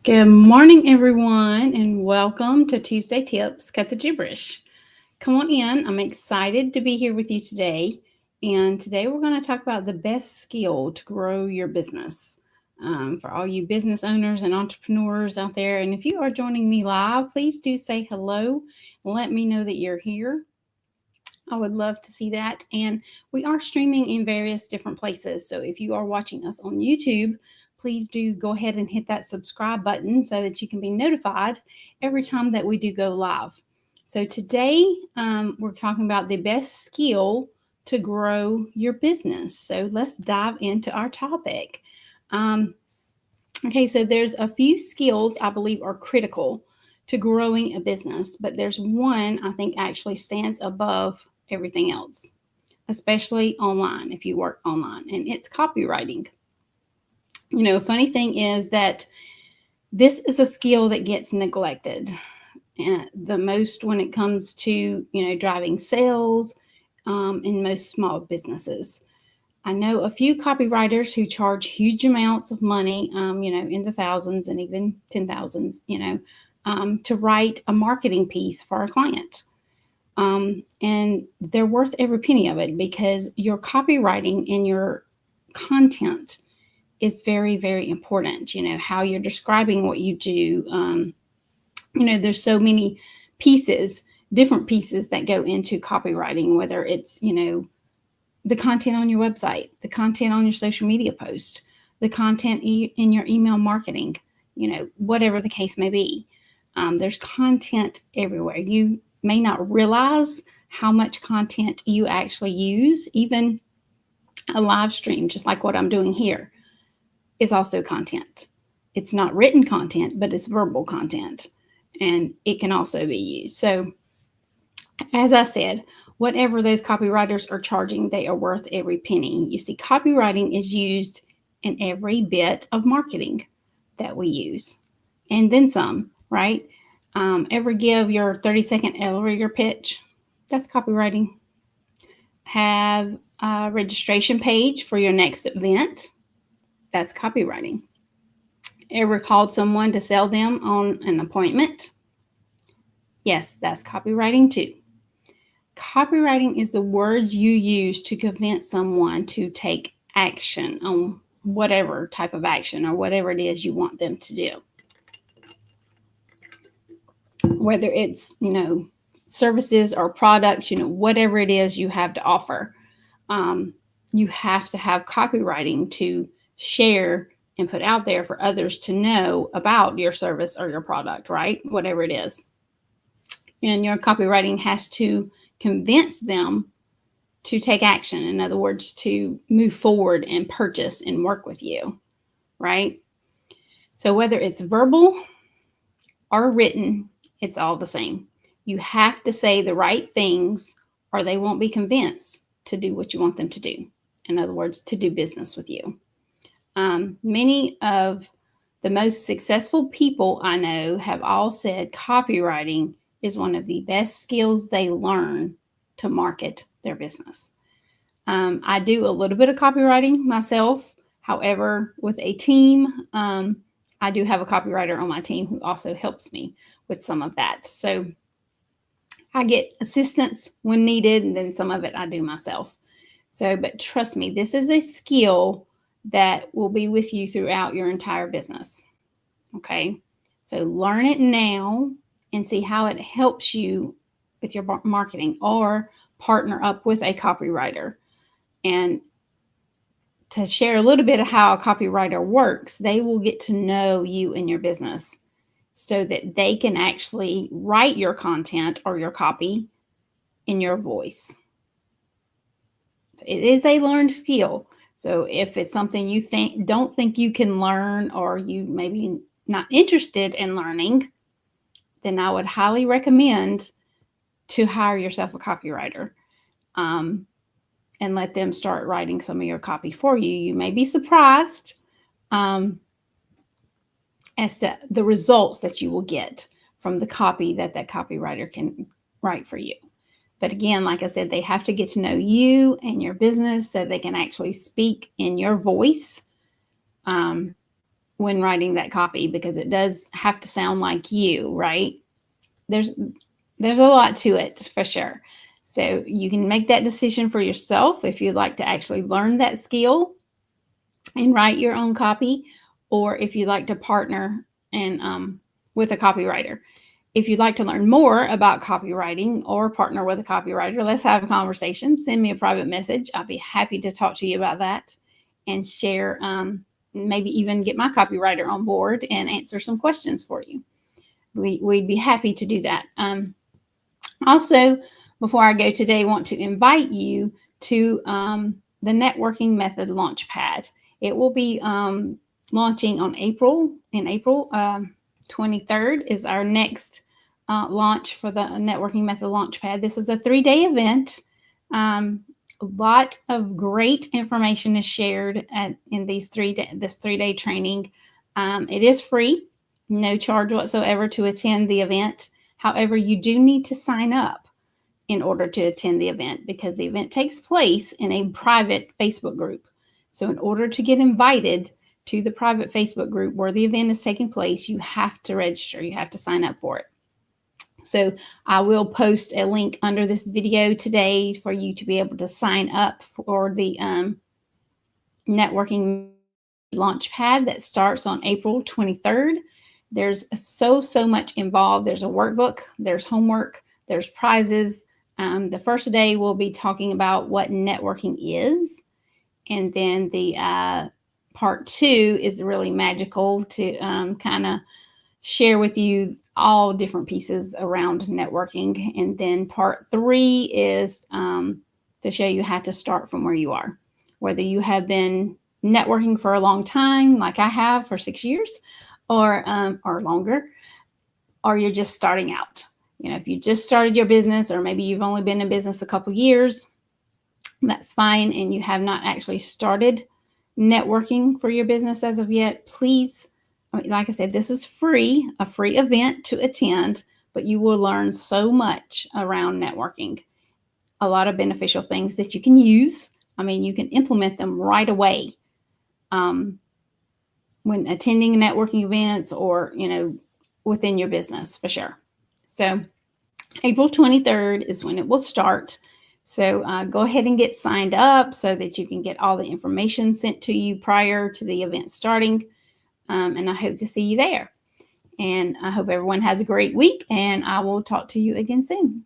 Good morning, everyone, and welcome to Tuesday Tips. Cut the Gibberish. Come on in. I'm excited to be here with you today. And today we're going to talk about the best skill to grow your business. For all you business owners and entrepreneurs out there. And if you are joining me live, please do say hello. Let me know that you're here. I would love to see that. And we are streaming in various different places. So if you are watching us on YouTube, please do go ahead and hit that subscribe button so that you can be notified every time that we do go live. So today we're talking about the best skill to grow your business. So let's dive into our topic. Okay, so there's a few skills I believe are critical to growing a business, but there's one I think actually stands above everything else, especially online if you work online, and it's copywriting. You know, funny thing is that this is a skill that gets neglected the most when it comes to, driving sales in most small businesses. I know a few copywriters who charge huge amounts of money, in the thousands and even 10,000s, to write a marketing piece for a client. And they're worth every penny of it because your copywriting and your content is very, very important. How you're describing what you do. There's so many pieces, different pieces that go into copywriting, whether it's, the content on your website, the content on your social media post, the content in your email marketing, whatever the case may be. There's content everywhere. You may not realize how much content you actually use. Even a live stream, just like what I'm doing here, is also content. It's not written content, but it's verbal content, and it can also be used. So, as I said, whatever those copywriters are charging, they are worth every penny. You see, copywriting is used in every bit of marketing that we use, and then some, right? Ever give your 30-second elevator pitch? That's copywriting. Have a registration page for your next event? That's copywriting. Ever called someone to sell them on an appointment? Yes, that's copywriting too. Copywriting is the words you use to convince someone to take action on whatever type of action or whatever it is you want them to do. Whether it's, services or products, whatever it is you have to offer, you have to have copywriting to share and put out there for others to know about your service or your product, right? Whatever it is. And your copywriting has to convince them to take action. In other words, to move forward and purchase and work with you, right? So whether it's verbal or written, it's all the same. You have to say the right things or they won't be convinced to do what you want them to do. In other words, to do business with you. Many of the most successful people I know have all said copywriting is one of the best skills they learn to market their business. I do a little bit of copywriting myself. However, with a team, I do have a copywriter on my team who also helps me with some of that. So I get assistance when needed, and then some of it I do myself. So, but trust me, this is a skill that will be with you throughout your entire business. Okay. So learn it now and see how it helps you with your marketing, or partner up with a copywriter. And to share a little bit of how a copywriter works, they will get to know you and your business so that they can actually write your content or your copy in your voice. It is a learned skill. So if it's something you don't think you can learn, or you maybe not interested in learning, then I would highly recommend to hire yourself a copywriter and let them start writing some of your copy for you. You may be surprised as to the results that you will get from the copy that copywriter can write for you. But again, like I said, they have to get to know you and your business so they can actually speak in your voice. when writing that copy, because it does have to sound like you, right? There's a lot to it for sure. So you can make that decision for yourself if you'd like to actually learn that skill and write your own copy, or if you'd like to partner and with a copywriter. If you'd like to learn more about copywriting or partner with a copywriter, let's have a conversation. Send me a private message. I'll be happy to talk to you about that and share, maybe even get my copywriter on board and answer some questions for you. We'd be happy to do that. Also, before I go today, I want to invite you to the Networking Method Launchpad. It will be launching on April 23rd is our next launch for the Networking Method Launchpad. This is a 3-day event. A lot of great information is shared in this 3-day training. It is free, no charge whatsoever to attend the event. However, you do need to sign up in order to attend the event, because the event takes place in a private Facebook group. So in order to get invited to the private Facebook group where the event is taking place, you have to register. You have to sign up for it. So I will post a link under this video today for you to be able to sign up for the Networking Launchpad that starts on April 23rd. There's so much involved. There's a workbook, there's homework, there's prizes. The first day we'll be talking about what networking is. And then the part 2 is really magical to kind of share with you all different pieces around networking. And then part 3 is to show you how to start from where you are. Whether you have been networking for a long time, like I have for 6 years, or longer, or you're just starting out. You know, if you just started your business, or maybe you've only been in business a couple years, that's fine, and you have not actually started networking for your business as of yet, please, like I said, this is free, a free event to attend, but you will learn so much around networking. A lot of beneficial things that you can use. I mean, you can implement them right away when attending networking events, or, you know, within your business for sure. So April 23rd is when it will start. So go ahead and get signed up so that you can get all the information sent to you prior to the event starting. And I hope to see you there. And I hope everyone has a great week, and I will talk to you again soon.